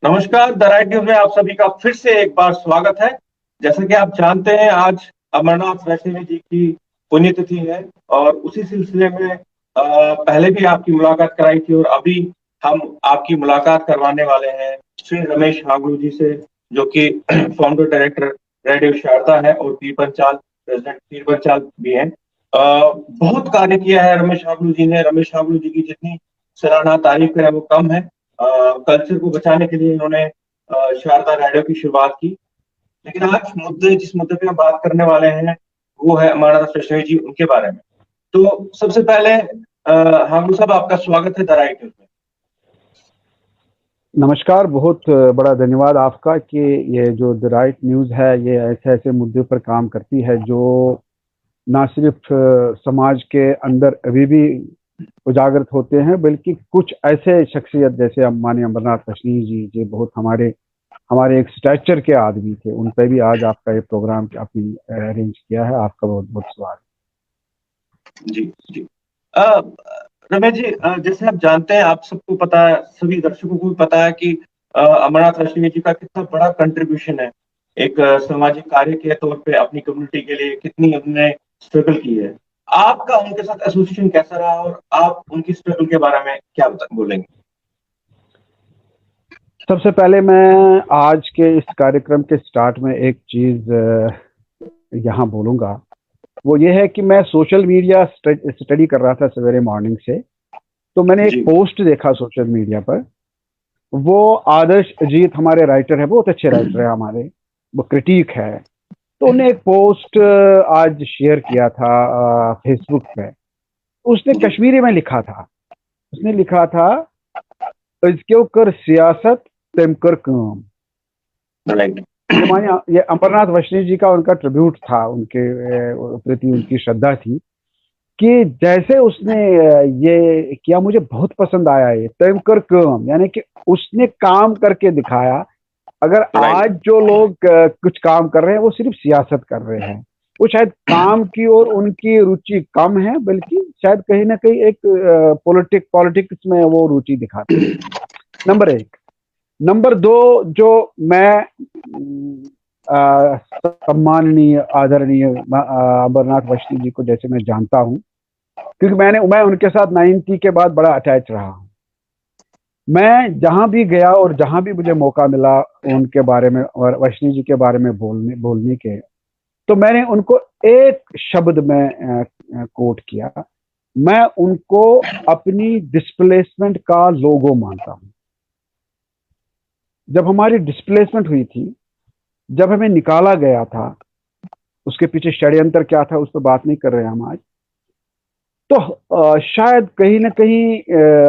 नमस्कार। The right news में आप सभी का फिर से एक बार स्वागत है। जैसा कि आप जानते हैं, आज अमरनाथ वैष्णो जी की पुण्यतिथि है और उसी सिलसिले में पहले भी आपकी मुलाकात कराई थी और अभी हम आपकी मुलाकात करवाने वाले हैं श्री रमेश हागलू जी से, जो कि फाउंडर डायरेक्टर रेडियो शारदा है और पीर पंचाल प्रेसिडेंट पीर पंचाल भी हैं। बहुत कार्य किया है रमेश हागलू जी ने। रमेश हागलू जी की जितनी सराहना तारीफ करें वो कम है। कल्चर को बचाने के लिए इन्होंने शारदा रेडियो की शुरुआत की। लेकिन आज जिस मुद्दे पे हम बात करने वाले हैं वो है अमरनाथ वैष्णो जी, उनके बारे में। तो सबसे पहले हम सब आपका स्वागत है द राइट न्यूज में। नमस्कार। बहुत बड़ा धन्यवाद आपका कि ये जो द राइट न्यूज़ है ये ऐसे ऐसे मुद्दे पर काम करती है जो ना सिर्फ समाज के अंदर अभी भी उजागर होते हैं, बल्कि कुछ ऐसे शख्सियत जैसे माननीय अमरनाथ वैष्णो जी जो बहुत हमारे हमारे एक स्टैचर के आदमी थे, उन पर भी आज आपका ये प्रोग्राम आपने अरेंज किया है। आपका बहुत बहुत स्वागत। जी जी। रमेश जी, जैसे आप जानते हैं, आप सबको पता है, सभी दर्शकों को भी पता है कि अमरनाथ वैष्णो जी का कितना बड़ा कंट्रीब्यूशन है। एक सामाजिक कार्य के तौर पे अपनी कम्युनिटी के लिए कितनी उन्होंने स्ट्रगल की है। आपका उनके साथ एसोसिएशन कैसा रहा और आप उनकी स्ट्रगल के बारे में क्या बोलेंगे? सबसे पहले मैं आज के इस कार्यक्रम के स्टार्ट में एक चीज़ यहाँ बोलूँगा, वो ये है कि मैं सोशल मीडिया स्टडी कर रहा था सवेरे मॉर्निंग से। तो मैंने एक पोस्ट देखा सोशल मीडिया पर। वो आदर्श अजीत हमारे राइटर है, बहुत अच्छे राइटर है हमारे, वो क्रिटिक है। तो उन्हें एक पोस्ट आज शेयर किया था फेसबुक पे। उसने कश्मीरी में लिखा था। उसने लिखा था, इसके कर सियासत तेम कर काम। ये अमरनाथ वैष्णो जी का उनका ट्रिब्यूट था, उनके प्रति उनकी श्रद्धा थी कि जैसे उसने ये किया, मुझे बहुत पसंद आया। ये तेम कर काम, यानी कि उसने काम करके दिखाया। अगर आज जो लोग कुछ काम कर रहे हैं वो सिर्फ सियासत कर रहे हैं, वो शायद काम की ओर उनकी रुचि कम है, बल्कि शायद कहीं ना कहीं एक पॉलिटिक्स में वो रुचि दिखाते हैं। नंबर एक। नंबर दो, जो मैं सम्माननीय आदरणीय अमरनाथ वैष्णो जी को जैसे मैं जानता हूँ, क्योंकि मैं उनके साथ 90 के बाद बड़ा अटैच रहा हूँ। मैं जहां भी गया और जहां भी मुझे मौका मिला उनके बारे में और वैष्णो जी के बारे में बोलने के, तो मैंने उनको एक शब्द में कोट किया। मैं उनको अपनी डिस्प्लेसमेंट का लोगो मानता हूं। जब हमारी डिस्प्लेसमेंट हुई थी, जब हमें निकाला गया था, उसके पीछे षड्यंत्र क्या था उस पर बात नहीं कर रहे हैं हम आज। तो शायद कहीं ना कहीं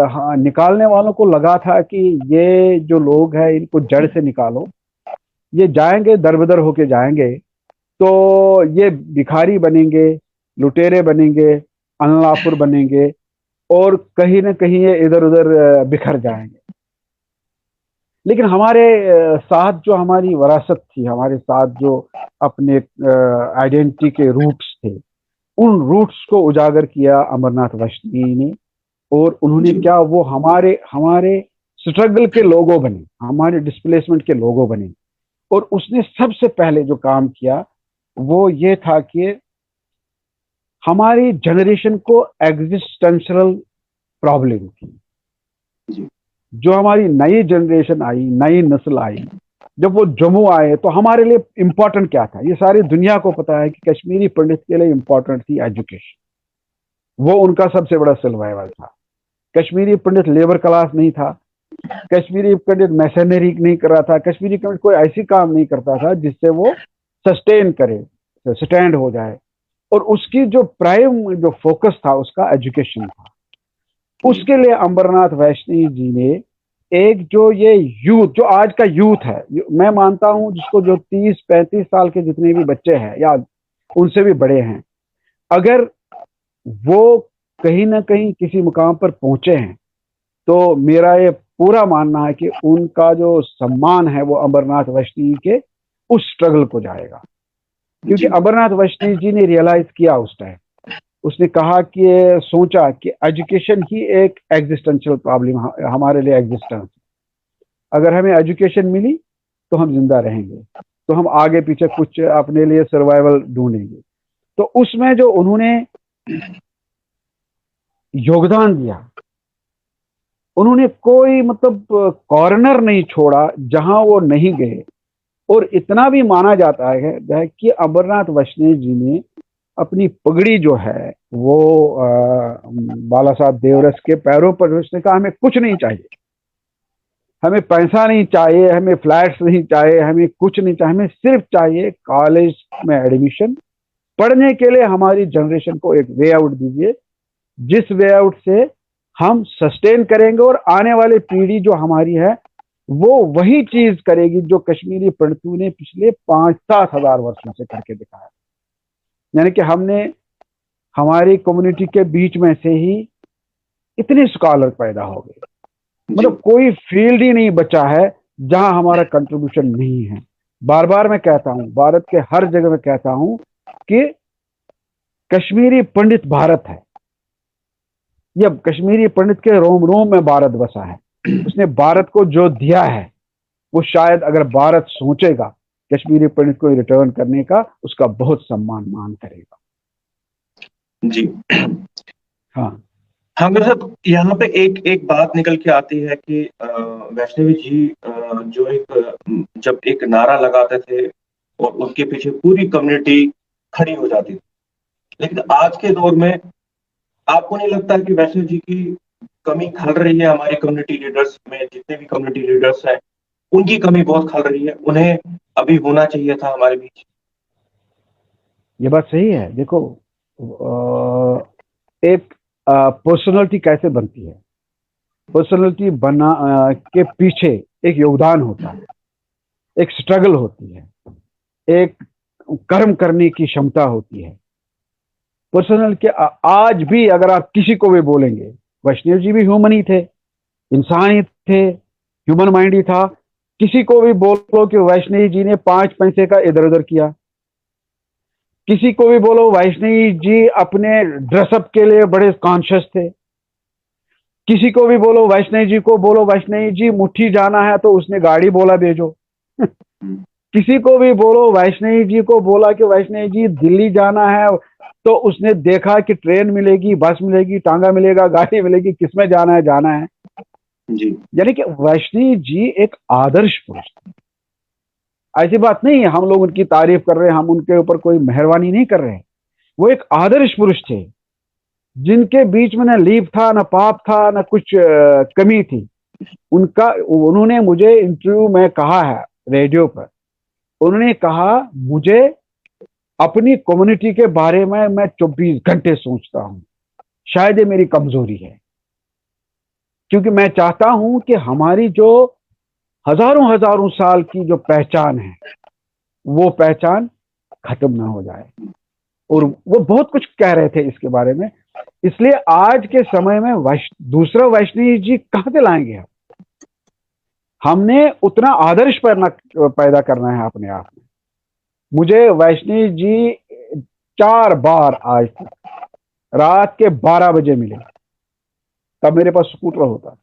हाँ, निकालने वालों को लगा था कि ये जो लोग हैं इनको जड़ से निकालो, ये जाएंगे दर बदर होके जाएंगे, तो ये भिखारी बनेंगे, लुटेरे बनेंगे, अनलाफुर बनेंगे और कहीं ना कहीं ये इधर उधर बिखर जाएंगे। लेकिन हमारे साथ जो हमारी विरासत थी, हमारे साथ जो अपने आइडेंटिटी के रूट्स थे, उन रूट्स को उजागर किया अमरनाथ वैष्णो ने। और उन्होंने क्या, वो हमारे हमारे स्ट्रगल के लोगो बने, हमारे डिस्प्लेसमेंट के लोगो बने। और उसने सबसे पहले जो काम किया वो ये था कि हमारी जनरेशन को एग्जिस्टेंशियल प्रॉब्लम थी। जो हमारी नई जनरेशन आई, नई नस्ल आई, जब वो जम्मू आए तो हमारे लिए इंपॉर्टेंट क्या था, ये सारी दुनिया को पता है कि कश्मीरी पंडित के लिए इंपॉर्टेंट थी एजुकेशन। वो उनका सबसे बड़ा सर्वाइवल था। कश्मीरी पंडित लेबर क्लास नहीं था, कश्मीरी पंडित मैसेनरी नहीं कर रहा था, कश्मीरी पंडित कोई ऐसी काम नहीं करता था जिससे वो सस्टेन करे, स्टैंड हो जाए। और उसकी जो प्राइम जो फोकस था उसका एजुकेशन था। उसके लिए अमरनाथ वैष्णो जी ने एक जो ये यूथ, जो आज का यूथ है, मैं मानता हूं जिसको जो 30-35 साल के जितने भी बच्चे हैं या उनसे भी बड़े हैं, अगर वो कहीं ना कहीं किसी मुकाम पर पहुंचे हैं, तो मेरा ये पूरा मानना है कि उनका जो सम्मान है वो अमरनाथ वैष्णो के उस स्ट्रगल को जाएगा। क्योंकि अमरनाथ वैष्णो जी ने रियलाइज किया उस टाइम, उसने कहा कि सोचा कि एजुकेशन ही एक एग्जिस्टेंशियल प्रॉब्लम हमारे लिए एग्जिस्टेंस। अगर हमें एजुकेशन मिली तो हम जिंदा रहेंगे, तो हम आगे पीछे कुछ अपने लिए सर्वाइवल ढूंढेंगे। तो उसमें जो उन्होंने योगदान दिया, उन्होंने कोई मतलब कॉर्नर नहीं छोड़ा जहां वो नहीं गए। और इतना भी माना जाता है कि अमरनाथ वैष्णव जी ने अपनी पगड़ी जो है वो बाला साहब देवरस के पैरों पर, उसने कहा हमें कुछ नहीं चाहिए, हमें पैसा नहीं चाहिए, हमें फ्लैट्स नहीं चाहिए, हमें कुछ नहीं चाहिए, हमें सिर्फ चाहिए कॉलेज में एडमिशन, पढ़ने के लिए हमारी जनरेशन को एक वे आउट दीजिए, जिस वे आउट से हम सस्टेन करेंगे और आने वाली पीढ़ी जो हमारी है वो वही चीज करेगी जो कश्मीरी पंडितों ने पिछले 5-7 हजार वर्षों से करके दिखाया। यानी कि हमने हमारी कम्युनिटी के बीच में से ही इतने स्कॉलर पैदा हो गए, मतलब कोई फील्ड ही नहीं बचा है जहां हमारा कंट्रीब्यूशन नहीं है। बार बार मैं कहता हूं, भारत के हर जगह में कहता हूं कि कश्मीरी पंडित भारत है, या कश्मीरी पंडित के रोम रोम में भारत बसा है। उसने भारत को जो दिया है वो शायद अगर भारत सोचेगा कश्मीरी पंडित को रिटर्न करने का, उसका बहुत सम्मान मान करेगा। जी हाँ हाँ, मेरे साथ यहाँ पे एक बात निकल के आती है कि वैष्णवी जी जो जब एक नारा लगाते थे और उनके पीछे पूरी कम्युनिटी खड़ी हो जाती थी, लेकिन आज के दौर में आपको नहीं लगता कि वैष्णव जी की कमी खल रही है? हमारी कम्युनिटी लीडर्स में जितने भी कम्युनिटी लीडर्स हैं उनकी कमी बहुत खल रही है, उन्हें अभी होना चाहिए था हमारे बीच। ये बात सही है। देखो, एक पर्सनालिटी कैसे बनती है, पर्सनालिटी बना के पीछे एक योगदान होता है, एक स्ट्रगल होती है, एक कर्म करने की क्षमता होती है। पर्सनल के आज भी अगर आप किसी को भी बोलेंगे, वैष्णव जी भी ह्यूमन ही थे, इंसान ही थे, ह्यूमन माइंड ही था। किसी को भी बोलो कि वैष्णव जी ने 5 पैसे का इधर उधर किया, किसी को भी बोलो वैष्णव जी अपने ड्रेसअप के लिए बड़े कॉन्शियस थे, किसी को भी बोलो वैष्णव जी को बोलो वैष्णव जी मुट्ठी जाना है तो उसने गाड़ी बोला भेजो किसी को भी बोलो वैष्णव जी को बोला कि वैष्णव जी दिल्ली जाना है तो उसने देखा कि ट्रेन मिलेगी, बस मिलेगी, टांगा मिलेगा, गाड़ी मिलेगी, किसमें जाना है, जाना है जी। यानी कि वैष्णव जी एक आदर्श पुरुष थे। ऐसी बात नहीं है हम लोग उनकी तारीफ कर रहे हैं, हम उनके ऊपर कोई मेहरबानी नहीं कर रहे हैं। वो एक आदर्श पुरुष थे जिनके बीच में न लीप था, न पाप था, न कुछ कमी थी। उन्होंने मुझे इंटरव्यू में कहा है रेडियो पर, उन्होंने कहा मुझे अपनी कम्युनिटी के बारे में मैं 24 घंटे सोचता हूं, शायद ये मेरी कमजोरी है, क्योंकि मैं चाहता हूं कि हमारी जो हजारों हजारों साल की जो पहचान है वो पहचान खत्म ना हो जाए। और वो बहुत कुछ कह रहे थे इसके बारे में। इसलिए आज के समय में दूसरा वैष्णव जी कहां से लाएंगे हम? हमने उतना आदर्श पैदा करना है अपने आप में। मुझे वैष्णव जी 4 बार आज तक रात के 12 बजे मिले, तब मेरे पास स्कूटर होता था,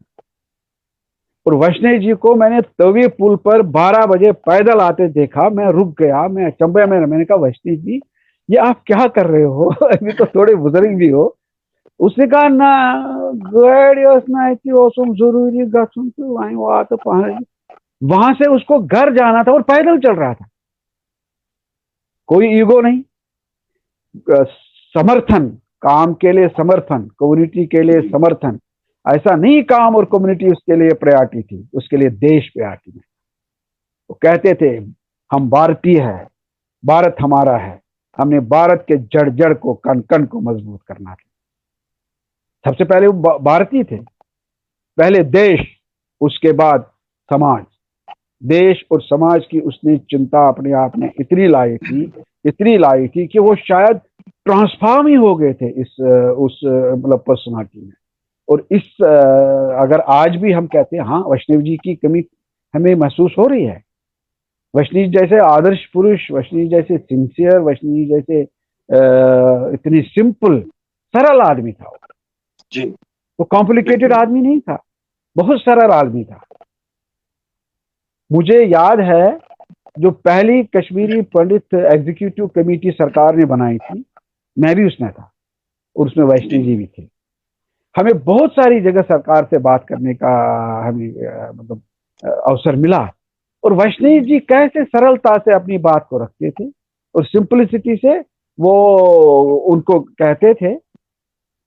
और वैष्णव जी को मैंने तवी पुल पर 12 बजे पैदल आते देखा। मैं रुक गया, मैं अचंभे में, मैंने कहा वैष्णव जी ये आप क्या कर रहे हो अभी तो थोड़े बुजुर्ग भी हो। उसने कहा ना जरूरी वहां से उसको घर जाना था और पैदल चल रहा था, कोई ईगो नहीं, समर्थन, काम के लिए समर्थन, कम्युनिटी के लिए समर्थन। ऐसा नहीं काम और कम्युनिटी उसके लिए प्रायोरिटी थी, उसके लिए देश प्रायोरिटी में। वो कहते थे हम भारतीय है, भारत हमारा है, हमने भारत के जड़ जड़ को, कण कण को मजबूत करना था। सबसे पहले वो भारतीय थे, पहले देश, उसके बाद समाज। देश और समाज की उसने चिंता अपने आप में इतनी लाई थी कि वो शायद ट्रांसफॉर्म ही हो गए थे इस उस मतलब पर्सनालिटी में। और इस अगर आज भी हम कहते हैं हाँ वैष्णव जी की कमी हमें महसूस हो रही है। वैष्णव जैसे आदर्श पुरुष, वैष्णव जैसे सिंसियर, वैष्णव जैसे इतनी सिंपल सरल आदमी था वो जी। वो कॉम्प्लिकेटेड आदमी नहीं था, बहुत सरल आदमी था। मुझे याद है जो पहली कश्मीरी पंडित एग्जीक्यूटिव कमेटी सरकार ने बनाई थी, मैं भी उसमें था और उसमें वैष्णव जी भी थे। हमें बहुत सारी जगह सरकार से बात करने का हमें मतलब अवसर मिला, और वैष्णव जी कैसे सरलता से अपनी बात को रखते थे और सिंपलिसिटी से वो उनको कहते थे।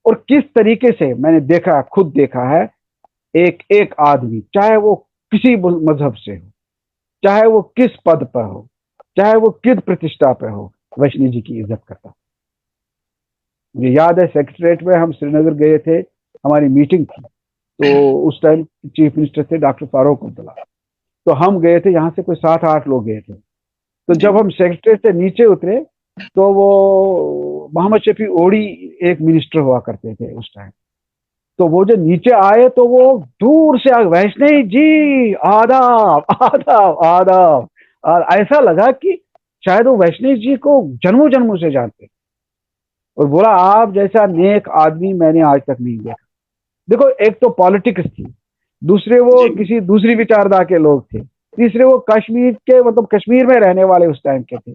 और किस तरीके से मैंने देखा, खुद देखा है, एक एक आदमी चाहे वो किसी मजहब से हो, चाहे वो किस पद पर हो, चाहे वो किस प्रतिष्ठा पर हो, वैष्णव जी की इज्जत करता। मुझे याद है सेक्रेटरीट में हम श्रीनगर गए थे, हमारी मीटिंग थी, तो उस टाइम चीफ मिनिस्टर थे डॉक्टर फारूक अब्दुल्ला। तो हम गए थे, यहाँ से कोई 7-8 लोग गए थे। तो जब हम सेक्रेटरीट से नीचे उतरे तो वो मोहम्मद शफी ओड़ी एक मिनिस्टर हुआ करते थे उस टाइम। तो वो जो नीचे आए तो वो दूर से वैष्णव जी आदाब आदाब आदाब, और ऐसा लगा कि शायद वो वैष्णव जी को जन्मों जन्मों से जानते। और बोला आप जैसा नेक आदमी मैंने आज तक नहीं देखा। देखो, एक तो पॉलिटिक्स थी, दूसरे वो किसी दूसरी विचारधारा के लोग थे, तीसरे वो कश्मीर के मतलब कश्मीर में रहने वाले उस टाइम के थे,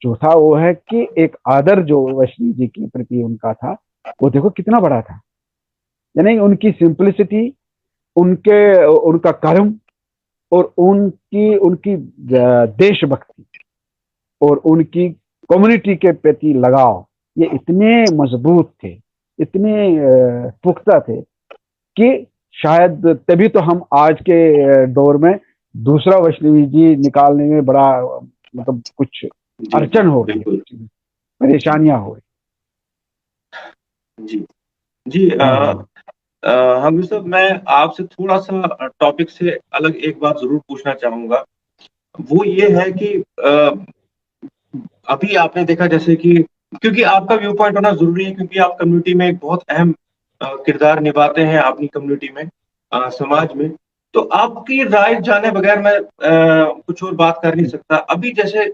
चौथा वो है कि एक आदर जो वैष्णव जी के प्रति उनका था, वो देखो कितना बड़ा था। यानी उनकी सिंपलिसिटी, उनके उनका कर्म और उनकी उनकी देशभक्ति और उनकी कम्युनिटी के प्रति लगाव, ये इतने मजबूत थे, इतने पुख्ता थे कि शायद तभी तो हम आज के दौर में दूसरा वैष्णवी जी निकालने में बड़ा मतलब कुछ अड़चन हो रही है, परेशानियां हो रही। जी जी। हम यूसुफ, मैं आपसे थोड़ा सा टॉपिक से अलग एक बात जरूर पूछना चाहूंगा। वो ये है कि अभी आपने देखा जैसे कि, क्योंकि आपका व्यू पॉइंट होना जरूरी है, क्योंकि आप कम्युनिटी में एक बहुत अहम किरदार निभाते हैं अपनी कम्युनिटी में, समाज में। तो आपकी राय जाने बगैर मैं कुछ और बात कर नहीं सकता। अभी जैसे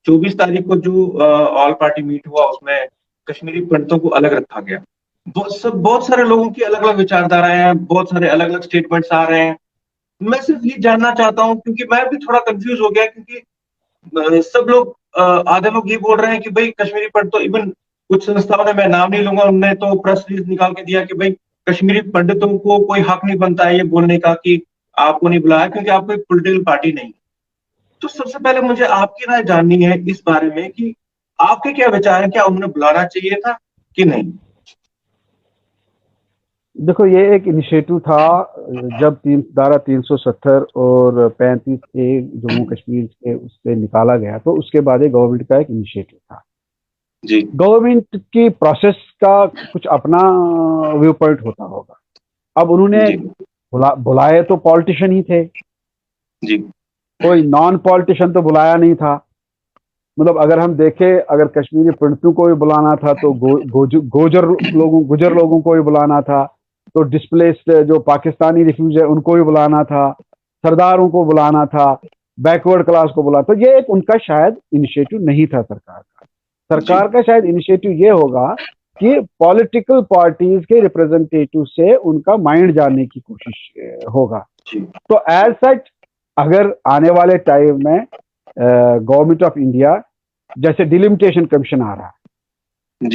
24 तारीख को जो ऑल पार्टी मीट हुआ, उसमें कश्मीरी पंडितों को अलग रखा गया। बहुत सारे लोगों की अलग अलग विचारधाराएं हैं, बहुत सारे अलग अलग स्टेटमेंट्स आ रहे हैं। मैं सिर्फ ये जानना चाहता हूं, क्योंकि मैं भी थोड़ा कंफ्यूज हो गया, क्योंकि सब लोग आधे लोग ये बोल रहे हैं कि भाई कश्मीरी पंडित तो, इवन कुछ संस्थाओं ने, मैं नाम नहीं लूंगा, उन्होंने तो प्रेस रिलीज निकाल के दिया कि भाई कश्मीरी पंडितों को कोई हक नहीं बनता है ये बोलने का कि आपको नहीं बुलाया क्योंकि आप कोई पॉलिटिकल पार्टी नहीं। तो सबसे पहले मुझे आपकी राय जाननी है इस बारे में कि आपके क्या विचार हैं, क्या उन्हें बुलाना चाहिए था कि नहीं? देखो, ये एक इनिशिएटिव था जब धारा 370 और 35 ए जम्मू कश्मीर के उससे निकाला गया, तो उसके बाद गवर्नमेंट का एक इनिशिएटिव था। जी। गवर्नमेंट की प्रोसेस का कुछ अपना व्यू पॉइंट होता होगा। अब उन्होंने बुलाए तो पॉलिटिशियन ही थे जी। कोई नॉन पॉलिटिशियन तो बुलाया नहीं था। मतलब अगर हम देखें, अगर कश्मीरी पंडितों को भी बुलाना था तो गुजर लोगों को भी बुलाना था, तो डिस्प्लेस्ड जो पाकिस्तानी रिफ्यूज है उनको भी बुलाना था, सरदारों को बुलाना था, बैकवर्ड क्लास को बुलाना। तो ये एक उनका शायद इनिशिएटिव नहीं था सरकार का। सरकार का शायद इनिशिएटिव ये होगा कि पॉलिटिकल पार्टीज के रिप्रेजेंटेटिव से उनका माइंड जानने की कोशिश होगा। तो एज सच अगर आने वाले टाइम में गवर्नमेंट ऑफ इंडिया, जैसे डिलिमिटेशन कमीशन आ रहा है,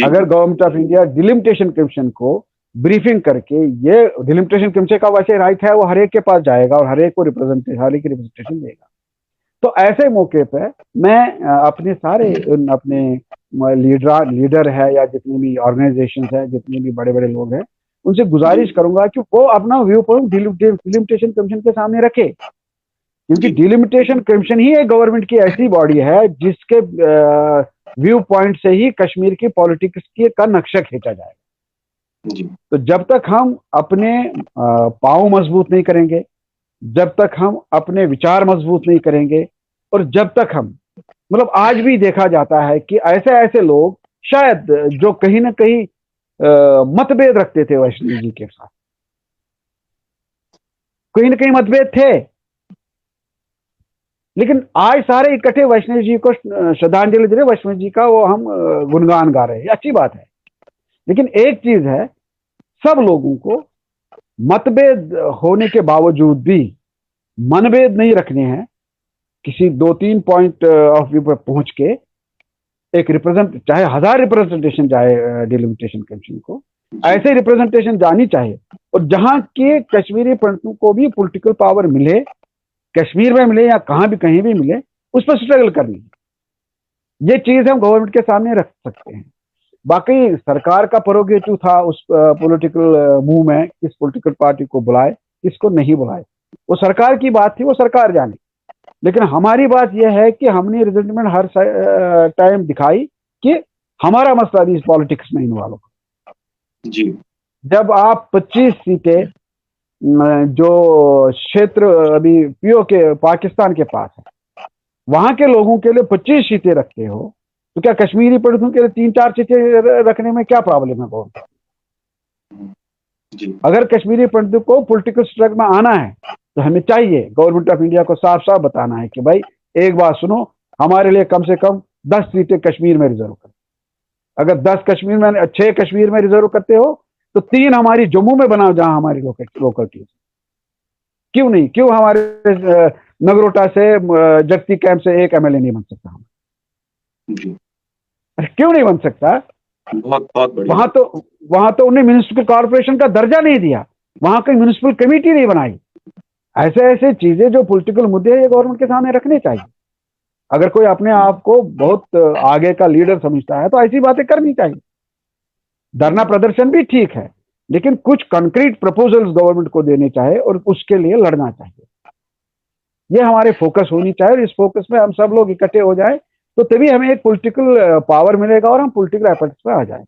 अगर government of India delimitation commission को ब्रीफिंग करके, ये डिलिमिटेशन कमीशन का वैसे राइट है, वो हर एक के पास जाएगा और हर एक को रिप्रेजेंटेशन देगा। तो ऐसे मौके पे मैं अपने सारे अपने लीडर है या जितने भी ऑर्गेनाइजेशन है, जितने भी बड़े बड़े लोग हैं, उनसे गुजारिश करूंगा कि वो अपना व्यू पॉइंट डिलिमिटेशन कमीशन के सामने रखे, क्योंकि डिलिमिटेशन कमीशन ही एक गवर्नमेंट की ऐसी बॉडी है जिसके व्यू पॉइंट से ही कश्मीर की पॉलिटिक्स की का नक्शा खींचा जाएगा। तो जब तक हम अपने पांव मजबूत नहीं करेंगे, जब तक हम अपने विचार मजबूत नहीं करेंगे, और जब तक हम मतलब आज भी देखा जाता है कि ऐसे ऐसे लोग शायद जो कहीं ना कहीं मतभेद रखते थे वैष्णव जी के साथ, कहीं ना कहीं मतभेद थे, लेकिन आज सारे इकट्ठे वैष्णव जी को श्रद्धांजलि दे रहे, वैष्णव जी का वो हम गुणगान गा रहे हैं, अच्छी बात है। लेकिन एक चीज है, सब लोगों को मतभेद होने के बावजूद भी मनभेद नहीं रखने हैं किसी 2-3 पॉइंट ऑफ व्यू पर पहुंच के एक चाहे 1000 रिप्रेजेंटेशन जाए डिलिमिटेशन कमीशन को, ऐसे रिप्रेजेंटेशन जानी चाहिए। और जहां के कश्मीरी पंडितों को भी पॉलिटिकल पावर मिले, कश्मीर में मिले या कहीं भी मिले, उस पर स्ट्रगल करनी, ये चीज हम गवर्नमेंट के सामने रख सकते हैं। बाकी सरकार का प्रोगेटिव था उस पॉलिटिकल मूव में, किस पॉलिटिकल पार्टी को बुलाए किसको नहीं बुलाए, वो सरकार की बात थी, वो सरकार जाने। लेकिन हमारी बात यह है कि हमने रिजल्टमेंट हर टाइम दिखाई कि हमारा मसला भी इस पॉलिटिक्स में इन्वॉल्व जी। जब आप 25 सीटें जो क्षेत्र अभी पीओ के पाकिस्तान के पास है, वहां के लोगों के लिए 25 सीटें रखते हो, तो क्या कश्मीरी पंडितों के लिए 3-4 सीटें रखने में क्या प्रॉब्लम है गवर्नमेंट? अगर कश्मीरी पंडितों को पॉलिटिकल स्ट्रगल में आना है तो हमें चाहिए गवर्नमेंट ऑफ इंडिया को साफ साफ बताना है कि भाई एक बात सुनो, हमारे लिए कम से कम 10 सीटें कश्मीर में रिजर्व करो। अगर 10 कश्मीर में 6 कश्मीर में रिजर्व करते हो तो 3 हमारी जम्मू में बनाओ, जहां हमारी लोकल टीम। क्यों नहीं? क्यों हमारे नगरोटा से जगती कैंप से एक एमएलए नहीं बन सकता? हम क्यों नहीं बन सकता? बहुत बढ़िया। वहां तो उन्हें म्युनिसिपल कॉर्पोरेशन का दर्जा नहीं दिया, वहां कोई म्युनिसिपल कमेटी नहीं बनाई। ऐसे चीजें जो पॉलिटिकल मुद्दे हैं, ये गवर्नमेंट के सामने रखने चाहिए। अगर कोई अपने आप को बहुत आगे का लीडर समझता है तो ऐसी बातें करनी चाहिए। धरना प्रदर्शन भी ठीक है, लेकिन कुछ कंक्रीट प्रपोजल्स गवर्नमेंट को देने चाहिए और उसके लिए लड़ना चाहिए। ये हमारे फोकस होनी चाहिए, और इस फोकस में हम सब लोग इकट्ठे हो जाए तो तभी हमें एक पॉलिटिकल पावर मिलेगा और हम पॉलिटिकल एफर्ट्स पे आ जाए।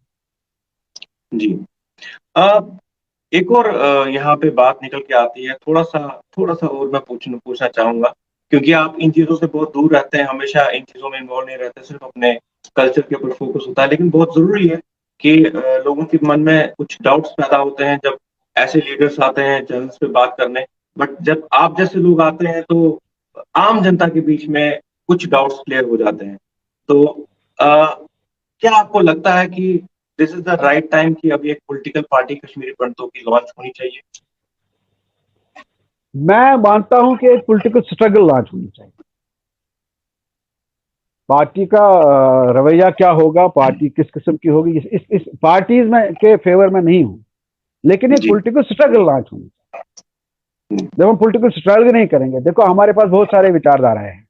जी। एक और यहाँ पे बात निकल के आती है, थोड़ा सा और मैं पूछना चाहूंगा, क्योंकि आप इन चीजों से बहुत दूर रहते हैं, हमेशा इन चीजों में इन्वॉल्व नहीं रहते, सिर्फ अपने कल्चर के ऊपर फोकस होता है। लेकिन बहुत जरूरी है कि लोगों के मन में कुछ डाउट्स पैदा होते हैं जब ऐसे लीडर्स आते हैं चैनल्स पे बात करने, बट जब आप जैसे लोग आते हैं तो आम जनता के बीच में कुछ डाउट्स क्लियर हो जाते हैं। तो क्या आपको लगता है कि this is the right time कि अभी एक पॉलिटिकल पार्टी कश्मीरी पंडितों की लॉन्च होनी चाहिए? मैं मानता हूं कि एक पॉलिटिकल स्ट्रगल लॉन्च होनी चाहिए। पार्टी का रवैया क्या होगा, पार्टी किस किस्म की होगी, इस पार्टीज में के फेवर में नहीं हूं, लेकिन एक पॉलिटिकल स्ट्रगल लॉन्च होनी चाहिए। जब हम पॉलिटिकल स्ट्रगल नहीं करेंगे, देखो हमारे पास बहुत सारे विचारधारा हैं,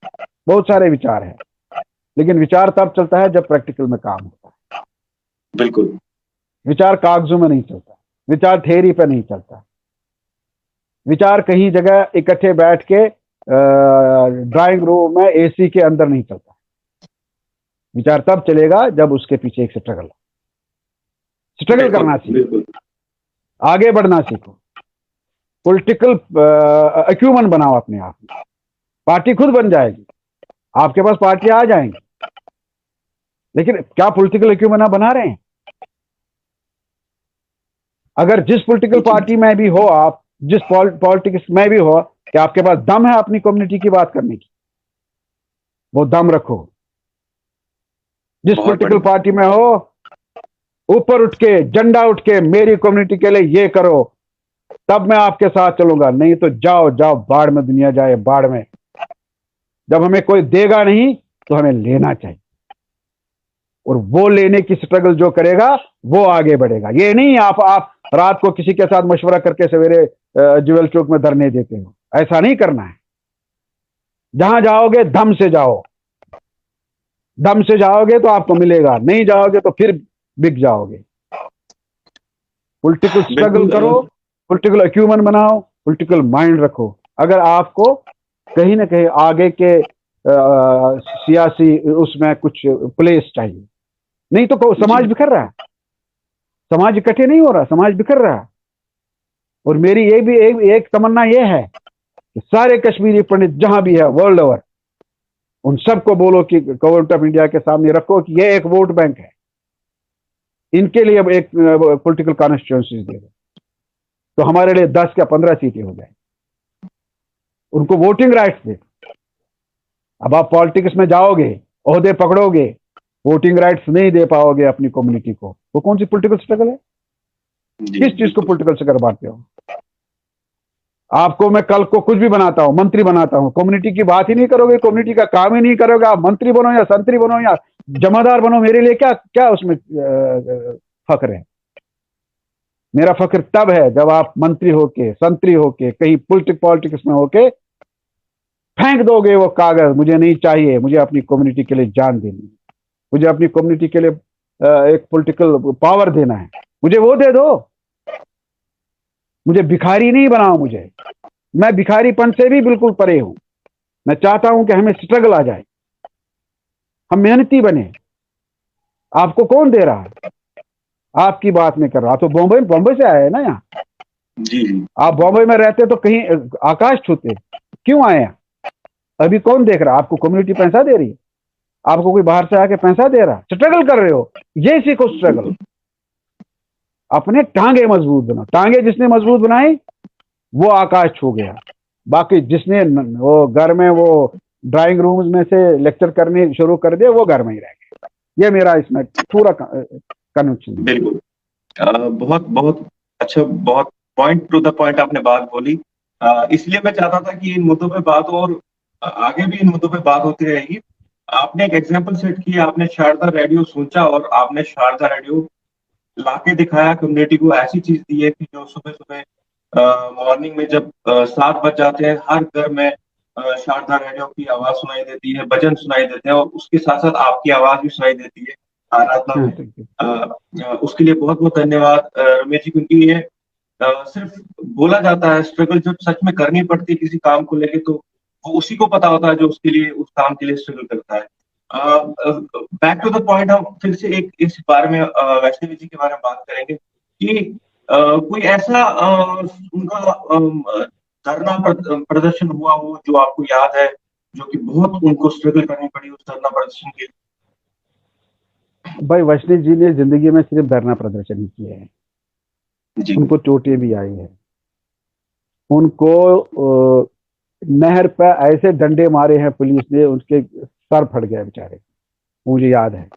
बहुत सारे विचार हैं, लेकिन विचार तब चलता है जब प्रैक्टिकल में काम होता है। बिल्कुल। विचार कागजों में नहीं चलता, विचार थ्योरी पे नहीं चलता, विचार कहीं जगह इकट्ठे बैठ के ड्राइंग रूम में एसी के अंदर नहीं चलता। विचार तब चलेगा जब उसके पीछे एक स्ट्रगल करना सीखो, आगे बढ़ना सीखो, पॉलिटिकल अक्यूमन बनाओ अपने आप में। पार्टी खुद बन जाएगी, आपके पास पार्टी आ जाएंगी, लेकिन क्या पॉलिटिकल अक्यूमन आप बना रहे हैं? अगर जिस पॉलिटिकल पार्टी में भी हो आप, जिस पॉलिटिक्स में भी हो, कि आपके पास दम है अपनी कम्युनिटी की बात करने की, वो दम रखो। जिस पॉलिटिकल पार्टी में हो, ऊपर उठ के झंडा उठ के मेरी कम्युनिटी के लिए ये करो, तब मैं आपके साथ चलूंगा, नहीं तो जाओ बाढ़ में, दुनिया जाए बाढ़ में। जब हमें कोई देगा नहीं तो हमें लेना चाहिए, और वो लेने की स्ट्रगल जो करेगा वो आगे बढ़ेगा। ये नहीं आप रात को किसी के साथ मशवरा करके सवेरे ज्वेल चौक में धरने देते हो, ऐसा नहीं करना है। जहां जाओगे दम से जाओ, दम से जाओगे तो आपको मिलेगा, नहीं जाओगे तो फिर बिक जाओगे। पॉलिटिकल स्ट्रगल करो, पॉलिटिकल अक्यूमन बनाओ, पॉलिटिकल माइंड रखो। अगर आपको कहीं ना कहीं आगे के सियासी उसमें कुछ प्लेस चाहिए, नहीं तो समाज बिखर रहा है, समाज इकट्ठे नहीं हो रहा, समाज बिखर रहा है। और मेरी ये भी एक तमन्ना ये है कि सारे कश्मीरी पंडित जहां भी है वर्ल्ड ओवर, उन सबको बोलो कि गवर्नमेंट ऑफ इंडिया के सामने रखो कि ये एक वोट बैंक है, इनके लिए अब एक पॉलिटिकल कॉन्स्टिट्यूएंसी दे दो, तो हमारे लिए 10 या 15 सीटें हो जाए, उनको वोटिंग राइट्स दे। अब आप पॉलिटिक्स में जाओगे, ओहदे पकड़ोगे, वोटिंग राइट्स नहीं दे पाओगे अपनी कम्युनिटी को, वो कौन सी पॉलिटिकल स्ट्रगल है? किस चीज को पॉलिटिकल स्ट्रगल बांटते हो? आपको मैं कल को कुछ भी बनाता हूं, मंत्री बनाता हूं, कम्युनिटी की बात ही नहीं करोगे, कम्युनिटी का काम ही नहीं करोगे, आप मंत्री बनो या संतरी बनो या जमादार बनो, मेरे लिए क्या क्या उसमें फक्र है? मेरा फक्र तब है जब आप मंत्री होके, संतरी होके, कहीं पॉलिटिक्स में होके फेंक दोगे वो कागज, मुझे नहीं चाहिए, मुझे अपनी कम्युनिटी के लिए जान देनी है, मुझे अपनी कम्युनिटी के लिए एक पॉलिटिकल पावर देना है, मुझे वो दे दो। मुझे भिखारी नहीं बनाओ, मुझे, मैं भिखारीपन से भी बिल्कुल परे हूं। मैं चाहता हूं कि हमें स्ट्रगल आ जाए, हम मेहनती बने। आपको कौन दे रहा है? आपकी बात नहीं कर रहा। तो बॉम्बे से आए हैं ना यहाँ। जी जी। आप बॉम्बे में रहते तो कहीं आकाश छूते, क्यों आए हैं? अभी कौन देख रहा? आपको कम्युनिटी पैसा दे रही है? आपको कोई बाहर से आके पैसा दे रहा? स्ट्रगल कर रहे हो, ये सीखो स्ट्रगल। अपने टांगे मजबूत बनाओ। टांगे जिसने मजबूत बनाई वो आकाश छू गया। बाकी जिसने वो घर में वो ड्राइंग रूम्स में से लेक्चर करने शुरू कर दिए, वो घर में ही रह गए। ये मेरा इसमें पूरा कनेक्शन है। बिल्कुल। बहुत बहुत अच्छा, बहुत पॉइंट टू द पॉइंट आपने बात बोली। इसलिए मैं चाहता था कि इन मुद्दों पे बात, और आगे भी इन मुद्दों पे बात होती रहेगी। आपने एक एग्जांपल सेट किया, आपने शारदा रेडियो सोचा और आपने शारदा रेडियो लाके दिखाया, कम्युनिटी को ऐसी चीज दी है कि जो सुबह सुबह मॉर्निंग में जब 7 बज जाते हैं, हर घर में शारदा रेडियो की आवाज सुनाई देती है, भजन सुनाई देते हैं, और उसके साथ साथ आपकी आवाज भी सुनाई देती है आराधना हाँ, में। उसके लिए बहुत बहुत धन्यवाद रमेश जी, क्योंकि ये सिर्फ बोला जाता है, स्ट्रगल जब सच में करनी पड़ती है किसी काम को लेके, तो वो उसी को पता होता है जो उसके लिए, उस काम के लिए स्ट्रगल करता है। बैक टू द पॉइंट, हम फिर से एक इस बारे में वैष्णवी जी के बारे में बात करेंगे कि कोई ऐसा उनका धरना प्रदर्शन हुआ हो जो आपको याद है, जो कि बहुत उनको स्ट्रगल करनी पड़ी उस धरना प्रदर्शन के भाई वैष्णव जी ने जिंदगी में सिर्फ धरना प्रदर्शन ही किए हैं। लिए? जी उनको चोटें भी आई है। उनको नहर पे ऐसे डंडे मारे हैं पुलिस ने, उसके सर फट गए बेचारे। मुझे याद है,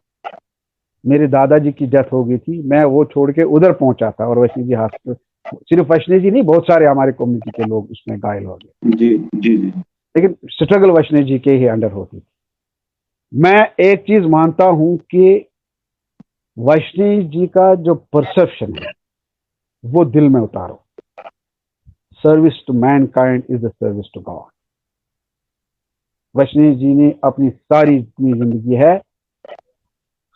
मेरे दादाजी की डेथ हो गई थी, मैं वो छोड़ के उधर पहुंचा था, और वैष्णव जी हॉस्पिटल, सिर्फ वैष्णव जी नहीं, बहुत सारे हमारे कम्युनिटी के लोग उसमें घायल हो गए। जी जी जी। लेकिन स्ट्रगल वैष्णव जी के ही अंडर होती थी। मैं एक चीज मानता हूं कि वैष्णव जी का जो परसेप्शन है वो दिल में उतारो। Service to mankind is the service to God. Vaishnav ji ने अपनी सारी जितनी जिंदगी है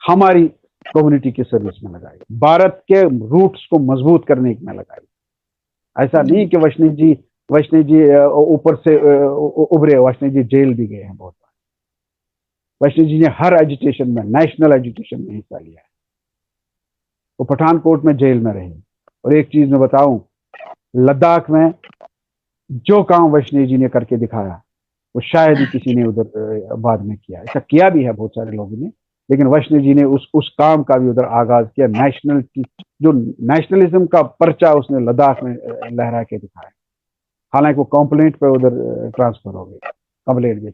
हमारी कम्युनिटी की सर्विस में लगाई, भारत के रूट्स को मजबूत करने में लगाई। ऐसा नहीं कि वैष्णव जी ऊपर से उभरे। वैष्णव जी जेल भी गए हैं बहुत बार। वैष्णव जी ने हर एजुकेशन में, नेशनल एजुकेशन में हिस्सा लिया है। वो पठानकोट में जेल में रहे। और एक चीज मैं बताऊं, लद्दाख में जो काम वैष्णव जी ने करके दिखाया वो शायद ही किसी ने उधर बाद में किया। ऐसा किया भी है बहुत सारे लोगों ने, लेकिन वैष्णव जी ने उस काम का भी उधर आगाज किया। जो नेशनलिज्म का पर्चा उसने लद्दाख में लहरा के दिखाया। हालांकि वो कंप्लेंट पे उधर ट्रांसफर हो गई, कंप्लेंट भी।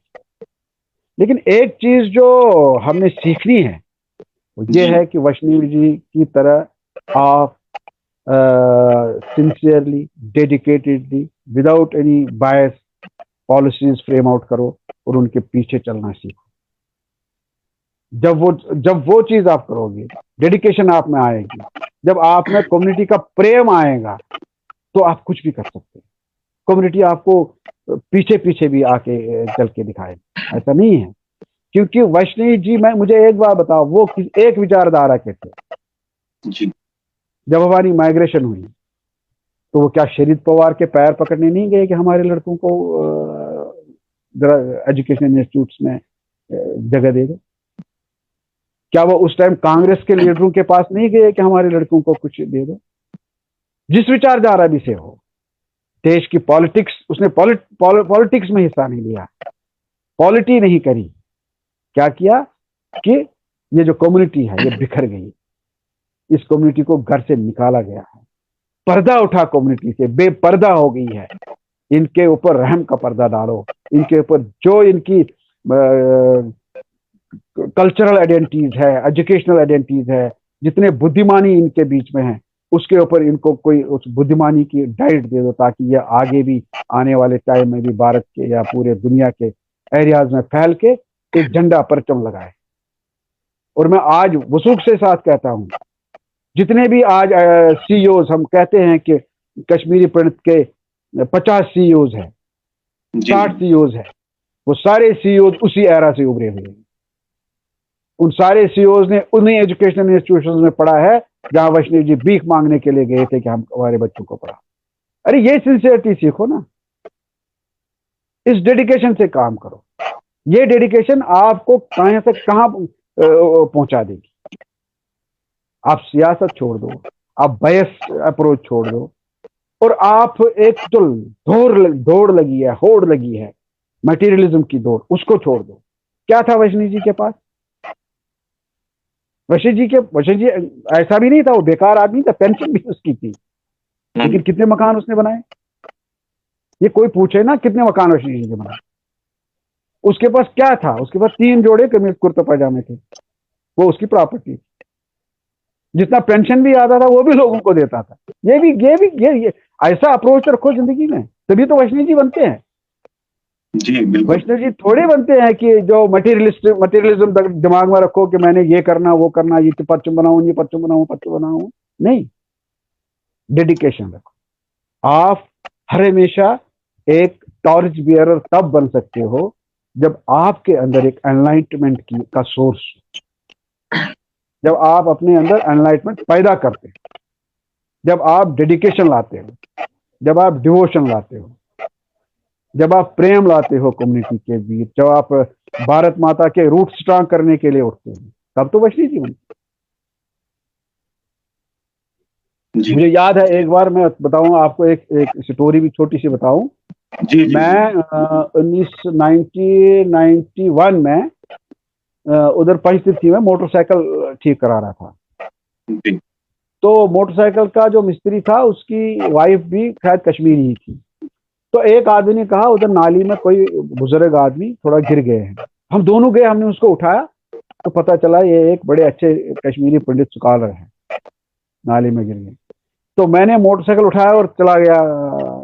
लेकिन एक चीज जो हमने सीखनी है वो ये है कि वैष्णव जी की तरह आप सिंसियरली, डेडिकेटेडली, विदाउट एनी बायस पॉलिसीज फ्रेम आउट करो और उनके पीछे चलना सीखो। जब वो चीज आप करोगे, डेडिकेशन आप में आएगी, जब आप में कम्युनिटी का प्रेम आएगा, तो आप कुछ भी कर सकते हैं। कम्युनिटी आपको पीछे पीछे भी आके चल के दिखाएगी। ऐसा नहीं है, क्योंकि वैष्णव जी, मुझे एक बार बताओ, वो एक विचारधारा के थे। जी। जब हमारी माइग्रेशन हुई तो वो क्या शरद पवार के पैर पकड़ने नहीं गए कि हमारे लड़कों को एजुकेशन इंस्टीट्यूट्स में जगह दे दो? क्या वो उस टाइम कांग्रेस के लीडरों के पास नहीं गए कि हमारे लड़कों को कुछ दे दो? जिस विचारधारा भी से हो, देश की पॉलिटिक्स, उसने पॉलिटिक्स में हिस्सा नहीं लिया, पॉलिटी नहीं करी। क्या किया कि ये जो कम्युनिटी है ये बिखर गई, इस कम्युनिटी को घर से निकाला गया है, पर्दा उठा कम्युनिटी से, बेपर्दा हो गई है। इनके ऊपर रहम का पर्दा डालो। इनके ऊपर जो इनकी कल्चरल आइडेंटिटीज है, एजुकेशनल आइडेंटिटीज है, जितने बुद्धिमानी इनके बीच में है, उसके ऊपर इनको कोई उस बुद्धिमानी की डाइट दे दो ताकि ये आगे भी आने वाले टाइम में भी भारत के या पूरे दुनिया के एरियाज में फैल के एक झंडा परचम लगाए। और मैं आज वसूख से साथ कहता हूं, जितने भी आज सीईओज हम कहते हैं कि कश्मीरी पंडित के 50 सीईओज हैं, 60 सीईओज हैं, वो सारे सीईओज उसी एरा से उभरे हुए हैं। उन सारे सीईओज ने उन्हीं एजुकेशनल इंस्टीट्यूशंस में पढ़ा है जहां वैष्णव जी भीख मांगने के लिए गए थे कि हम हमारे बच्चों को पढ़ा। अरे ये सिंसियरिटी सीखो ना, इस डेडिकेशन से काम करो। ये डेडिकेशन आपको कहां से कहां पहुंचा देगी। आप सियासत छोड़ दो, आप बायस अप्रोच छोड़ दो, और आप एक जो दौड़ लगी है, होड़ लगी है मटेरियलिज्म की दौड़, उसको छोड़ दो। क्या था वैष्णव जी के पास? वैष्णव जी ऐसा भी नहीं था वो बेकार आदमी था, पेंशन भी उसकी थी, लेकिन कितने मकान उसने बनाए? ये कोई पूछे ना कितने मकान वैष्णव जी ने बनाए? उसके पास क्या था? उसके पास 3 जोड़े कमीज कुर्ता पैजामे थे, वो उसकी प्रॉपर्टी। जितना पेंशन भी आता था वो भी लोगों को देता था। ये ऐसा अप्रोच रखो जिंदगी में, तभी तो वैष्णव जी बनते हैं। जी बिल्कुल। वैष्णव जी थोड़े बनते हैं कि जो मटेरियलिज्म दिमाग में रखो कि मैंने ये करना वो करना, ये परचम बनाऊं, ये परचम बनाऊं। नहीं, डेडिकेशन रखो। आप हर हमेशा एक टॉर्च बियरर तब बन सकते हो जब आपके अंदर एक एनलाइटमेंट का सोर्स, जब आप अपने अंदर एनलाइटमेंट पैदा करते हो, जब आप डेडिकेशन लाते हो, जब आप डिवोशन लाते हो, जब आप प्रेम लाते हो कम्युनिटी के बीच, जब आप भारत माता के रूट स्ट्रांग करने के लिए उठते हो, तब तो वैष्णव जी बनते। मुझे याद है एक बार, मैं बताऊंगा आपको एक स्टोरी भी छोटी सी बताऊं। मैं 1991 में उधर पंचतीर्थी में मोटरसाइकिल ठीक करा रहा था। तो मोटरसाइकिल का जो मिस्त्री था उसकी वाइफ भी शायद कश्मीरी ही थी। तो एक आदमी ने कहा उधर नाली में कोई बुजुर्ग आदमी थोड़ा गिर गए हैं। हम दोनों गए, हमने उसको उठाया तो पता चला ये एक बड़े अच्छे कश्मीरी पंडित स्कॉलर हैं, नाली में गिर गए। तो मैंने मोटरसाइकिल उठाया और चला गया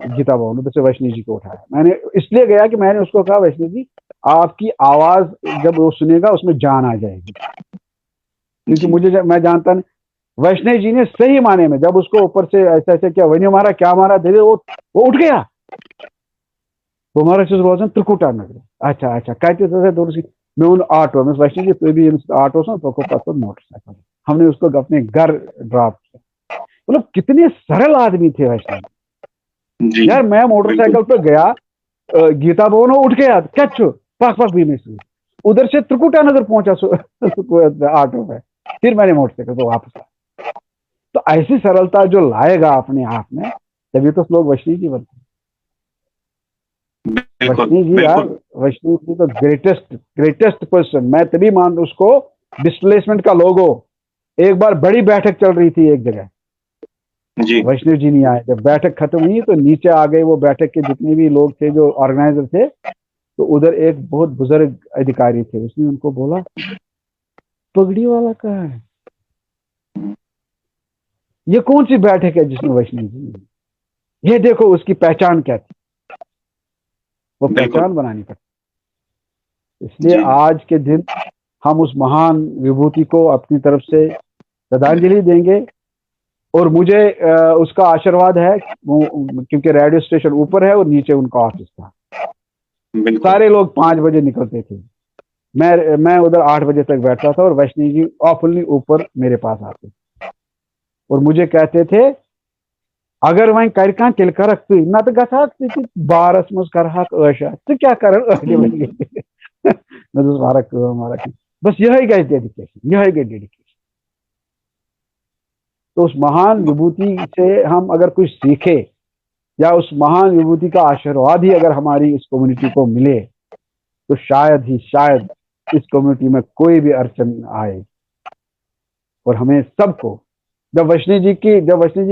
गीता भवन, उधर से वैष्णव जी को उठाया। मैंने इसलिए गया कि मैंने उसको कहा वैष्णव जी आपकी आवाज जब वो सुनेगा उसमें जान आ जाएगी, क्योंकि मैं जानता नहीं। वैष्णव जी ने सही माने में जब उसको ऊपर से ऐसा ऐसा क्या वही मारा, क्या मारा, धीरे वो उठ गया। वो हमारा चीज त्रिकुटा नगर। अच्छा कहते थे दोनों मैं उन ऑटो में, वैष्णव जी तो भी ऑटो से तो मोटरसाइकिल, हमने उसको अपने घर ड्रॉप किया। मतलब कितने सरल आदमी थे वैष्णव यार। मैं मोटरसाइकिल पे गया गीता भवन, उठ गया कैच पाक भी में से उधर से त्रिकुटा नगर पहुंचा ऑटो पे, फिर मैंने मोटरसाइकिल तो वापस आया। तो ऐसी सरलता जो लाएगा अपने आप में, तभी तो लोग वैष्णव जी बनते हैं। वैष्णव जी यार, वैष्णव जी तो ग्रेटेस्ट पर्सन। मैं तभी मान उसको डिस्प्लेसमेंट का लोगो। एक बार बड़ी बैठक चल रही थी एक जगह, वैष्णव जी नहीं आए। जब बैठक खत्म हुई तो नीचे आ गए वो बैठक के जितने भी लोग थे जो ऑर्गेनाइजर थे। तो उधर एक बहुत बुजुर्ग अधिकारी थे, उसने उनको बोला पगड़ी वाला कहाँ है? ये कौन सी बैठक है जिसमें वैष्णव जी? ये देखो उसकी पहचान क्या थी, वो पहचान बनानी पड़ती। इसलिए आज के दिन हम उस महान विभूति को अपनी तरफ से श्रद्धांजलि देंगे। और मुझे उसका आशीर्वाद है, क्योंकि रेडियो स्टेशन ऊपर है और नीचे उनका ऑफिस था। सारे लोग 5 बजे निकलते थे, मैं उधर 8 बजे तक बैठता था और वैष्णव जी ऑफुली ऊपर मेरे पास आते और मुझे कहते थे अगर वहीं करका तिल कर ना तो गसा बारस मज कर तो क्या कर बस यही गई डेडिकेशन। तो उस महान विभूति से हम अगर कुछ सीखे, या उस महान विभूति का आशीर्वाद ही अगर हमारी इस कम्युनिटी को मिले, तो शायद इस कम्युनिटी में कोई भी अड़चन आए। और हमें सबको, जब वैष्णव जी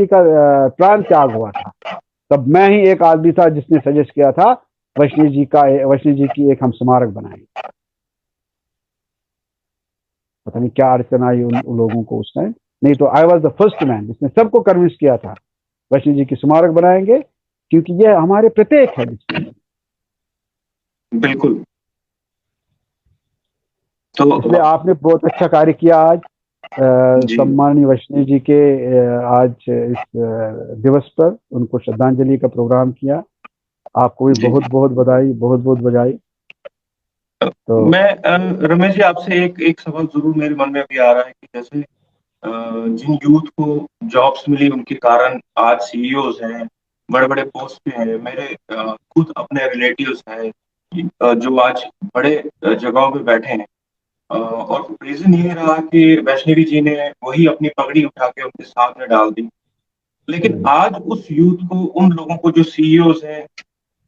का प्राण त्याग हुआ था, तब मैं ही एक आदमी था जिसने सजेस्ट किया था वैष्णव जी की एक हम स्मारक बनाएंगे। पता नहीं क्या अड़चन आई उन लोगों को उस टाइम, नहीं तो I was the first man जिसने सबको कन्विंस किया था वैष्णव जी की स्मारक बनाएंगे, क्योंकि यह हमारे प्रत्येक है। बिल्कुल। तो इसलिए आपने बहुत अच्छा कार्य किया आज जी सम्माननीय वैष्णव जी के आज इस दिवस पर उनको श्रद्धांजलि का प्रोग्राम किया। आपको भी जी बहुत जी। बहुत बधाई, बहुत बहुत बधाई। तो मैं रमेश जी आपसे एक एक सवाल जरूर मेरे मन में भी आ रहा है कि जैसे जिन यूथ को जॉब्स मिली उनके कारण आज सीईओज हैं, बड़े बड़े पोस्ट पे हैं। मेरे खुद अपने रिलेटिव्स हैं जो आज बड़े जगहों पे बैठे हैं, और रीजन ये रहा कि वैष्णवी जी ने वही अपनी पगड़ी उठा के उनके सामने डाल दी। लेकिन आज उस यूथ को, उन लोगों को जो सीईओज हैं,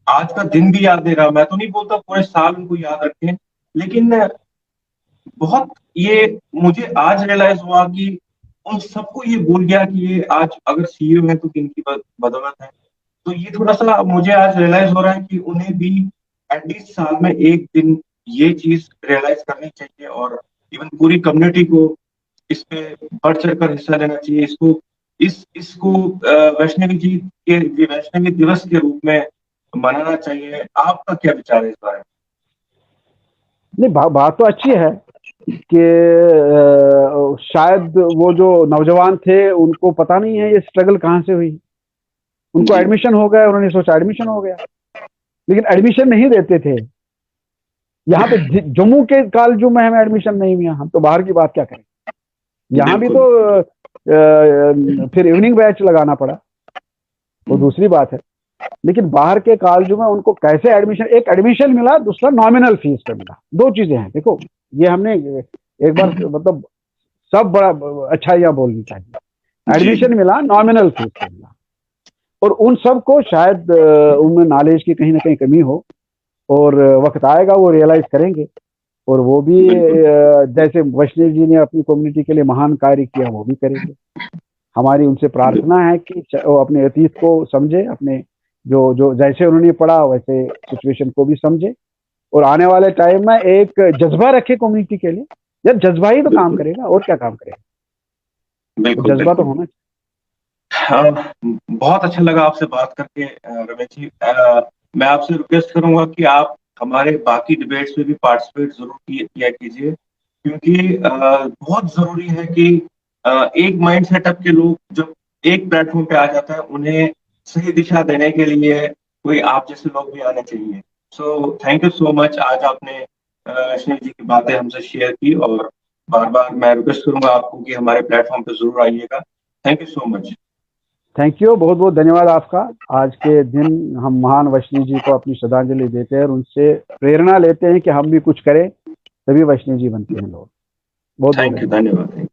आज का दिन भी याद दे रहा। मैं तो नहीं बोलता पूरे साल उनको याद रखें, लेकिन बहुत ये मुझे आज रियलाइज हुआ कि उन सबको ये भूल गया कि ये आज अगर सीईओ है तो किनकी बदौलत है। तो ये थोड़ा सा मुझे आज रियलाइज हो रहा है कि उन्हें भी एटलीस्ट साल में एक दिन ये चीज रियलाइज करनी चाहिए, और इवन पूरी कम्युनिटी को इस पे बढ़ चढ़कर हिस्सा लेना चाहिए। इसको वैष्णवी जी के वैष्णवी दिवस के रूप में मनाना चाहिए। आपका क्या विचार है इस बारे में? नहीं, बात तो अच्छी है कि शायद वो जो नौजवान थे उनको पता नहीं है ये स्ट्रगल कहाँ से हुई। उनको जी एडमिशन हो गया, उन्होंने सोचा एडमिशन हो गया, लेकिन एडमिशन नहीं देते थे। यहाँ पे जम्मू के कॉलेजों में हमें एडमिशन नहीं मिला, हम तो बाहर की बात क्या करें। यहाँ भी बिल्कुल। तो फिर इवनिंग बैच लगाना पड़ा, वो दूसरी बात है। लेकिन बाहर के कॉलेजों में उनको कैसे एडमिशन, एक एडमिशन मिला, दूसरा नॉमिनल फीस पे मिला। दो चीजें हैं, देखो ये हमने एक बार मतलब सब बड़ा अच्छाइयाँ बोलनी चाहिए। जी एडमिशन मिला, नॉमिनल फीस पे मिला, और उन सबको शायद उनमें नॉलेज की कहीं ना कहीं कमी हो, और वक्त आएगा वो रियलाइज करेंगे। और वो भी बिल्कुल। जैसे वैष्णव जी ने अपनी कम्युनिटी के लिए महान कार्य किया, वो भी करेंगे। हमारी उनसे प्रार्थना है कि वो अपने अतीत को समझे, अपने जो जो जैसे उन्होंने पढ़ा वैसे सिचुएशन को भी समझे, और आने वाले टाइम में एक जज्बा रखे कम्युनिटी के लिए। जब जज्बा ही तो काम बिल्कुल। करेगा, और क्या काम करेगा, वो बिल्कुल जज्बा तो बिल्कुल। होना हाँ, बहुत अच्छा लगा आपसे बात करके रमेश जी। मैं आपसे रिक्वेस्ट करूंगा कि आप हमारे बाकी डिबेट्स में भी पार्टिसिपेट जरूर किया कीजिए, क्योंकि बहुत जरूरी है कि एक माइंड सेटअप के लोग जब एक प्लेटफॉर्म पे आ जाता है, उन्हें सही दिशा देने के लिए कोई आप जैसे लोग भी आने चाहिए। So thank you so much. आज आपने अश्विनी जी की बातें हमसे शेयर की, और बार बार मैं रिक्वेस्ट करूंगा आपको कि हमारे प्लेटफॉर्म पे जरूर आइएगा। Thank you so much. Thank you, बहुत बहुत धन्यवाद आपका। आज के दिन हम महान वैष्णव जी को अपनी श्रद्धांजलि देते हैं और उनसे प्रेरणा लेते हैं कि हम भी कुछ करें, तभी वैष्णव जी बनते हैं लोग। बहुत बहुत थैंक यू, धन्यवाद। धन्यवाद।